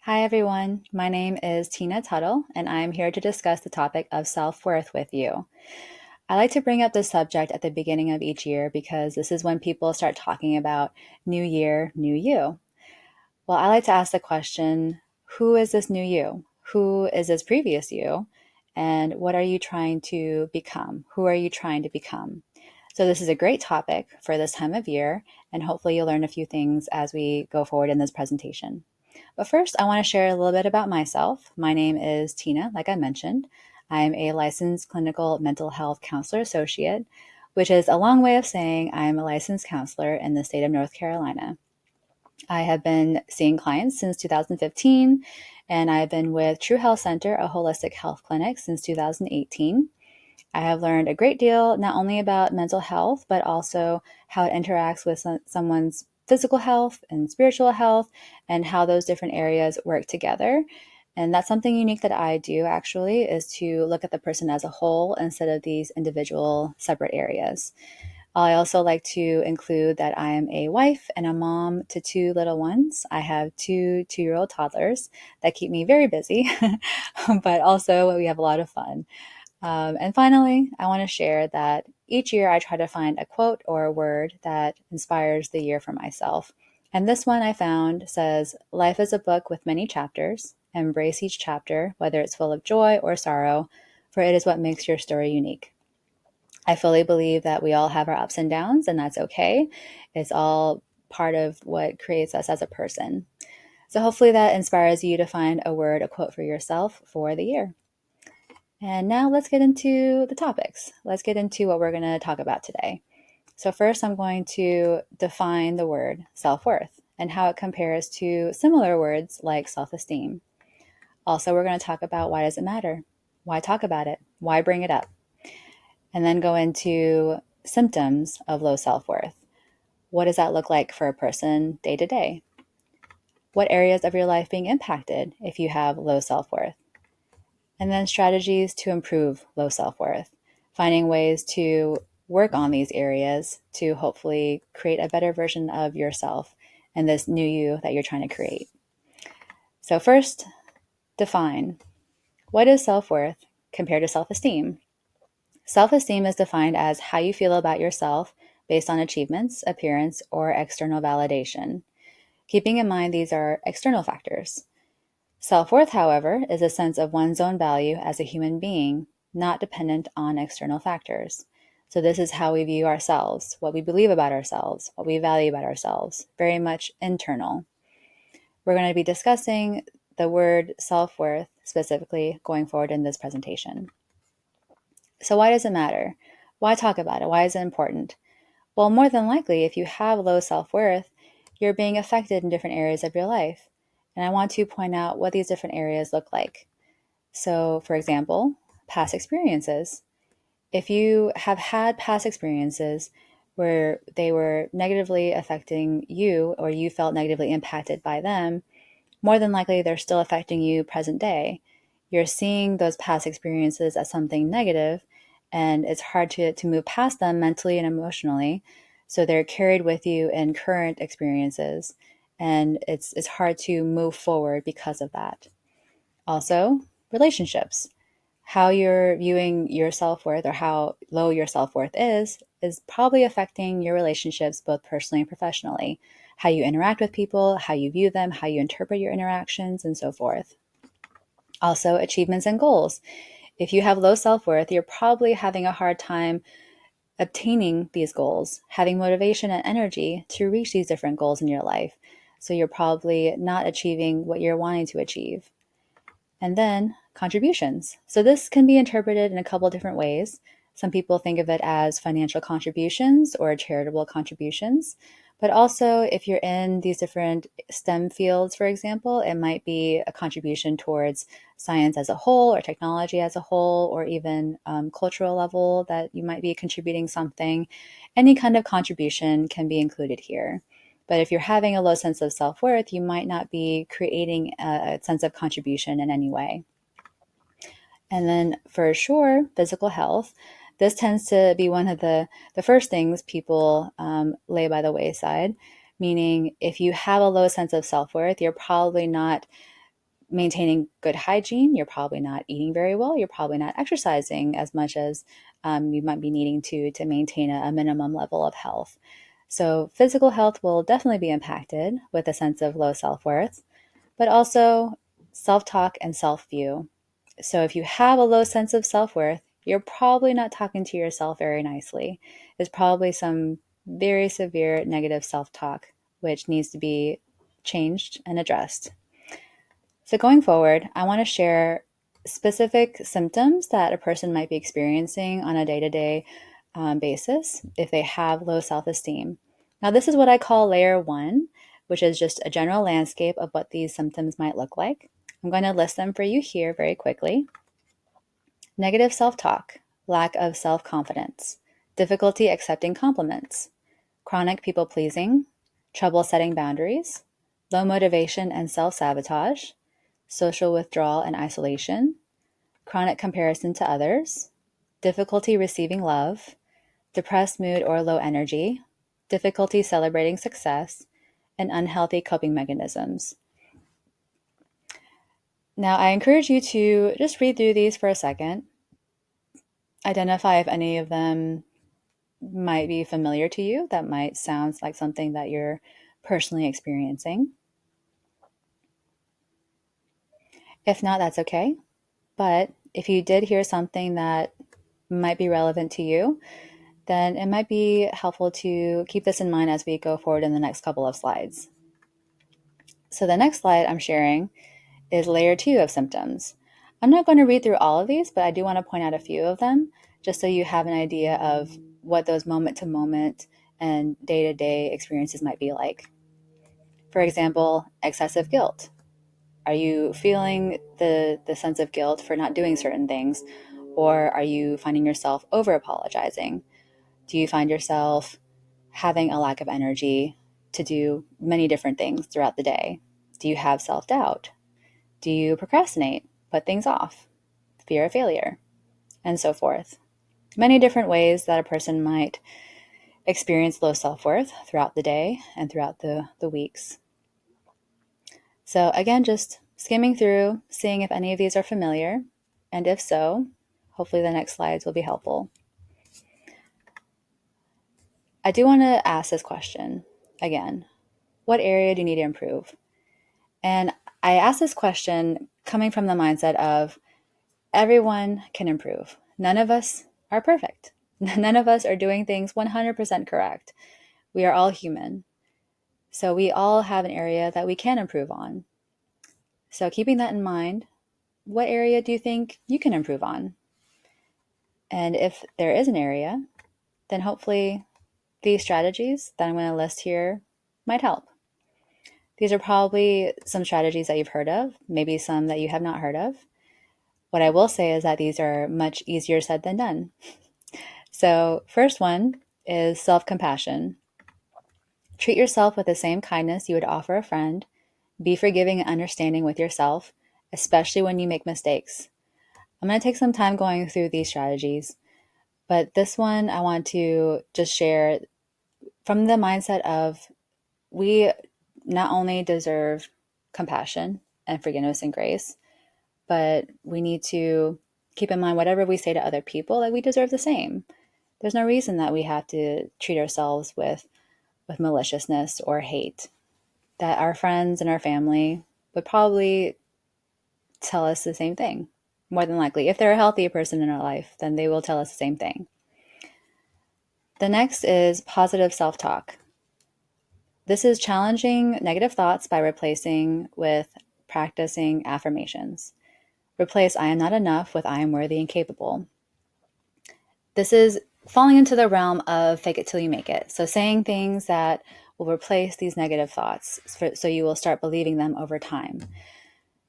Hi, everyone. My name is Tina Tuttle, and I'm here to discuss the topic of self worth with you. I like to bring up this subject at the beginning of each year because this is when people start talking about new year, new you. Well, I like to ask the question, who is this new you? Who is this previous you? And what are you trying to become? Who are you trying to become? So, this is a great topic for this time of year, and hopefully, you'll learn a few things as we go forward in this presentation. But first, I want to share a little bit about myself. My name is Tina, like I mentioned. I'm a licensed clinical mental health counselor associate, which is a long way of saying I'm a licensed counselor in the state of North Carolina. I have been seeing clients since 2015, and I've been with True Health Center, a holistic health clinic, since 2018. I have learned a great deal, not only about mental health, but also how it interacts with someone's physical health and spiritual health, and how those different areas work together. And that's something unique that I do actually, is to look at the person as a whole instead of these individual separate areas. I also like to include that I am a wife and a mom to two little ones. I have two two-year-old toddlers that keep me very busy, but also we have a lot of fun. And finally, I want to share that each year I try to find a quote or a word that inspires the year for myself. And this one I found says, "Life is a book with many chapters. Embrace each chapter, whether it's full of joy or sorrow, for it is what makes your story unique." I fully believe that we all have our ups and downs, and that's okay. It's all part of what creates us as a person. So hopefully that inspires you to find a word, a quote for yourself for the year. And now let's get into the topics. Let's get into what we're going to talk about today. So, first, I'm going to define the word self worth and how it compares to similar words like self esteem. Also, we're going to talk about why does it matter? Why talk about it? Why bring it up? And then go into symptoms of low self worth. What does that look like for a person day to day? What areas of your life being impacted if you have low self worth? And then strategies to improve low self worth, finding ways to work on these areas to hopefully create a better version of yourself and this new you that you're trying to create. So, first, define what is self worth compared to self esteem. Self esteem is defined as how you feel about yourself based on achievements, appearance, or external validation. Keeping in mind these are external factors. Self worth, however, is a sense of one's own value as a human being, not dependent on external factors. So, this is how we view ourselves, what we believe about ourselves, what we value about ourselves, very much internal. We're going to be discussing the word self worth specifically going forward in this presentation. So, why does it matter? Why talk about it? Why is it important? Well, more than likely, if you have low self worth, you're being affected in different areas of your life. And I want to point out what these different areas look like. So, for example, past experiences. If you have had past experiences where they were negatively affecting you or you felt negatively impacted by them, more than likely they're still affecting you present day. You're seeing those past experiences as something negative, and it's hard to move past them mentally and emotionally. So they're carried with you in current experiences, and it's hard to move forward because of that. Also, relationships. How you're viewing your self worth or how low your self worth is probably affecting your relationships both personally and professionally. How you interact with people, how you view them, how you interpret your interactions, and so forth. Also, achievements and goals. If you have low self worth, you're probably having a hard time obtaining these goals, having motivation and energy to reach these different goals in your life. So you're probably not achieving what you're wanting to achieve. And then contributions. So this can be interpreted in a couple different ways. Some people think of it as financial contributions or charitable contributions. But also, if you're in these different STEM fields, for example, it might be a contribution towards science as a whole or technology as a whole, or even cultural level that you might be contributing something. Any kind of contribution can be included here. But if you're having a low sense of self-worth, you might not be creating a sense of contribution in any way. And then for sure, physical health. This tends to be one of the first things people lay by the wayside, meaning if you have a low sense of self-worth, you're probably not maintaining good hygiene. You're probably not eating very well. You're probably not exercising as much as you might be needing to maintain a minimum level of health. So, physical health will definitely be impacted with a sense of low self worth, but also self talk and self view. So, if you have a low sense of self worth, you're probably not talking to yourself very nicely. There's probably some very severe negative self talk, which needs to be changed and addressed. So, going forward, I want to share specific symptoms that a person might be experiencing on a day to day basis if they have low self esteem. Now, this is what I call layer one, which is just a general landscape of what these symptoms might look like. I'm going to list them for you here very quickly. Negative self talk, lack of self confidence, difficulty accepting compliments, chronic people pleasing, trouble setting boundaries, low motivation and self sabotage, social withdrawal and isolation, chronic comparison to others, difficulty receiving love, depressed mood or low energy, difficulty celebrating success, and unhealthy coping mechanisms. Now, I encourage you to just read through these for a second, identify if any of them might be familiar to you, that might sound like something that you're personally experiencing. If not, that's okay. But if you did hear something that might be relevant to you, then it might be helpful to keep this in mind as we go forward in the next couple of slides. So the next slide I'm sharing is layer two of symptoms. I'm not going to read through all of these, but I do want to point out a few of them just so you have an idea of what those moment to moment and day to day experiences might be like. For example, excessive guilt. Are you feeling the sense of guilt for not doing certain things? Or are you finding yourself over apologizing? Do you find yourself having a lack of energy to do many different things throughout the day? Do you have self doubt? Do you procrastinate, put things off, fear of failure, and so forth? Many different ways that a person might experience low self worth throughout the day and throughout the weeks. So, again, just skimming through, seeing if any of these are familiar, and if so, hopefully the next slides will be helpful. I do want to ask this question again. What area do you need to improve? And I ask this question coming from the mindset of everyone can improve. None of us are perfect. None of us are doing things 100% correct. We are all human. So we all have an area that we can improve on. So keeping that in mind, what area do you think you can improve on? And if there is an area, then hopefully these strategies that I'm going to list here might help. These are probably some strategies that you've heard of, maybe some that you have not heard of. What I will say is that these are much easier said than done. So, first one is self compassion. Treat yourself with the same kindness you would offer a friend. Be forgiving and understanding with yourself, especially when you make mistakes. I'm going to take some time going through these strategies, but this one I want to just share from the mindset of we not only deserve compassion and forgiveness and grace, but we need to keep in mind whatever we say to other people, that we deserve the same. There's no reason that we have to treat ourselves with maliciousness or hate. That our friends and our family would probably tell us the same thing. More than likely, if they're a healthy person in our life, then they will tell us the same thing. The next is positive self talk. This is challenging negative thoughts by replacing with practicing affirmations. Replace I am not enough with I am worthy and capable. This is falling into the realm of fake it till you make it. So saying things that will replace these negative thoughts so you will start believing them over time.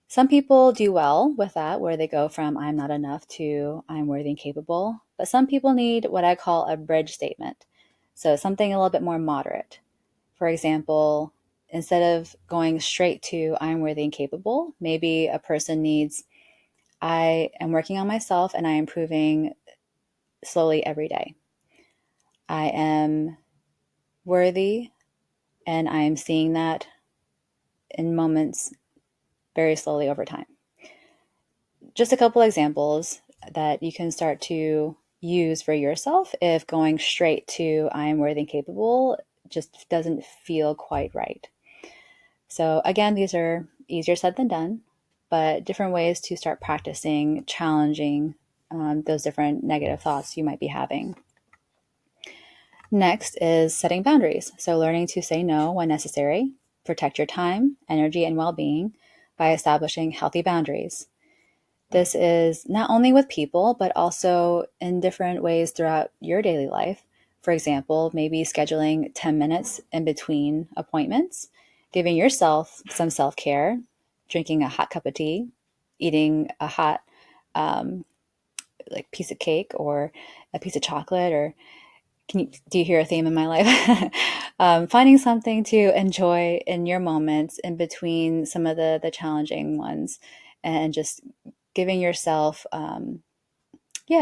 Some people do well with that, where they go from I'm not enough to I'm worthy and capable. But some people need what I call a bridge statement. So something a little bit more moderate. For example, instead of going straight to I'm worthy and capable, maybe a person needs I am working on myself and I am improving slowly every day. I am worthy and I am seeing that in moments very slowly over time. Just a couple examples that you can start to use for yourself if going straight to I am worthy and capable just doesn't feel quite right. So again, these are easier said than done, but different ways to start practicing challenging those different negative thoughts you might be having. Next is setting boundaries. So learning to say no when necessary, protect your time, energy, and well-being by establishing healthy boundaries. This is not only with people, but also in different ways throughout your daily life. For example, maybe scheduling 10 minutes in between appointments, giving yourself some self-care, drinking a hot cup of tea, eating a hot like piece of cake or a piece of chocolate, or do you hear a theme in my life? Finding something to enjoy in your moments in between some of the challenging ones, and just giving yourself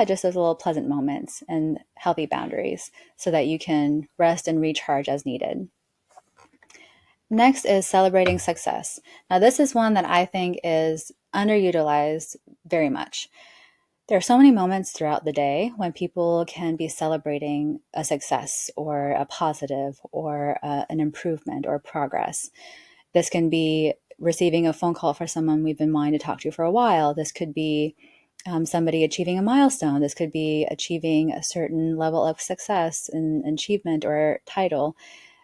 just those little pleasant moments and healthy boundaries so that you can rest and recharge as needed. Next is celebrating success. Now, this is one that I think is underutilized very much. There are so many moments throughout the day when people can be celebrating a success or a positive or an improvement or progress. This can be receiving a phone call for someone we've been wanting to talk to for a while. This could be somebody achieving a milestone. This could be achieving a certain level of success and achievement or title.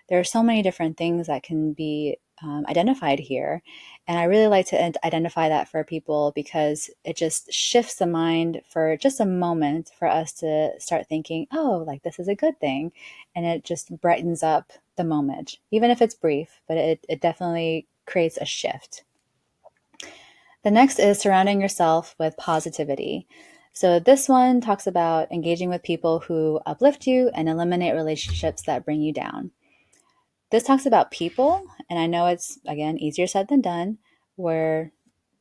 There are so many different things that can be identified here. And I really like to identify that for people because it just shifts the mind for just a moment for us to start thinking, oh, like this is a good thing. And it just brightens up the moment, even if it's brief, but it definitely creates a shift. The next is surrounding yourself with positivity. So this one talks about engaging with people who uplift you and eliminate relationships that bring you down. This talks about people, and I know it's, again, easier said than done, where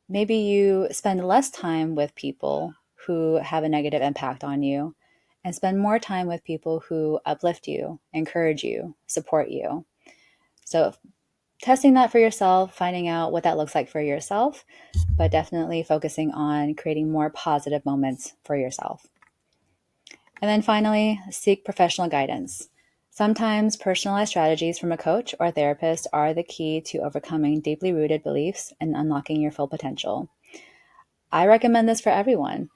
maybe you spend less time with people who have a negative impact on you and spend more time with people who uplift you, encourage you, support you. So testing that for yourself, finding out what that looks like for yourself, but definitely focusing on creating more positive moments for yourself. And then finally, seek professional guidance. Sometimes personalized strategies from a coach or therapist are the key to overcoming deeply rooted beliefs and unlocking your full potential. I recommend this for everyone,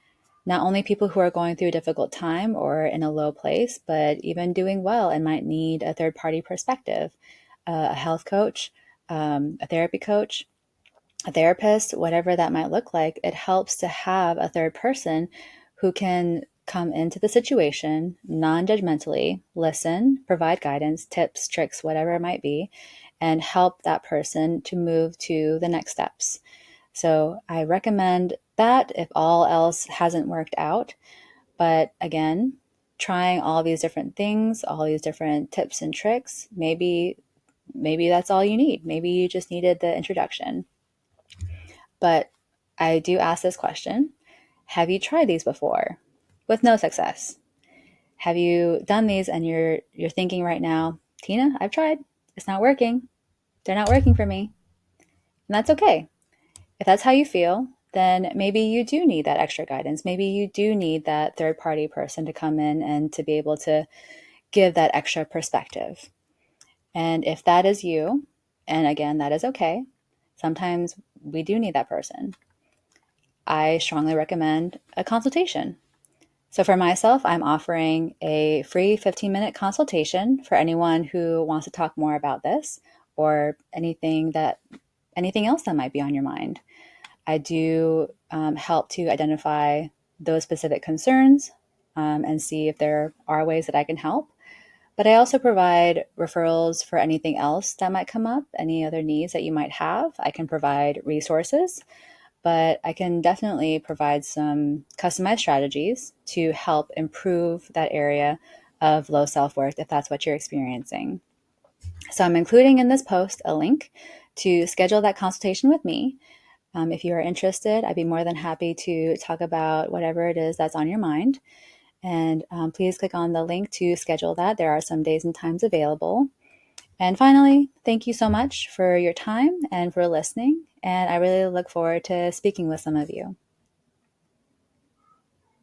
not only people who are going through a difficult time or in a low place, but even doing well and might need a third-party perspective, a health coach, a therapy coach, a therapist, whatever that might look like. It helps to have a third person who can come into the situation non-judgmentally, listen, provide guidance, tips, tricks, whatever it might be, and help that person to move to the next steps. So I recommend that if all else hasn't worked out. But again, trying all these different things, all these different tips and tricks, maybe that's all you need. Maybe you just needed the introduction. But I do ask this question: have you tried these before with no success? Have you done these and you're thinking right now, Tina, I've tried. It's not working. They're not working for me. And that's okay. If that's how you feel, then maybe you do need that extra guidance. Maybe you do need that third party person to come in and to be able to give that extra perspective. And if that is you, and again, that is okay, sometimes we do need that person. I strongly recommend a consultation. So for myself, I'm offering a free 15-minute consultation for anyone who wants to talk more about this or anything else that might be on your mind. I do help to identify those specific concerns and see if there are ways that I can help. But I also provide referrals for anything else that might come up, any other needs that you might have. I can provide resources, but I can definitely provide some customized strategies to help improve that area of low self-worth if that's what you're experiencing. So I'm including in this post a link to schedule that consultation with me. If you are interested, I'd be more than happy to talk about whatever it is that's on your mind. And please click on the link to schedule that. There are some days and times available. And finally, thank you so much for your time and for listening. And I really look forward to speaking with some of you.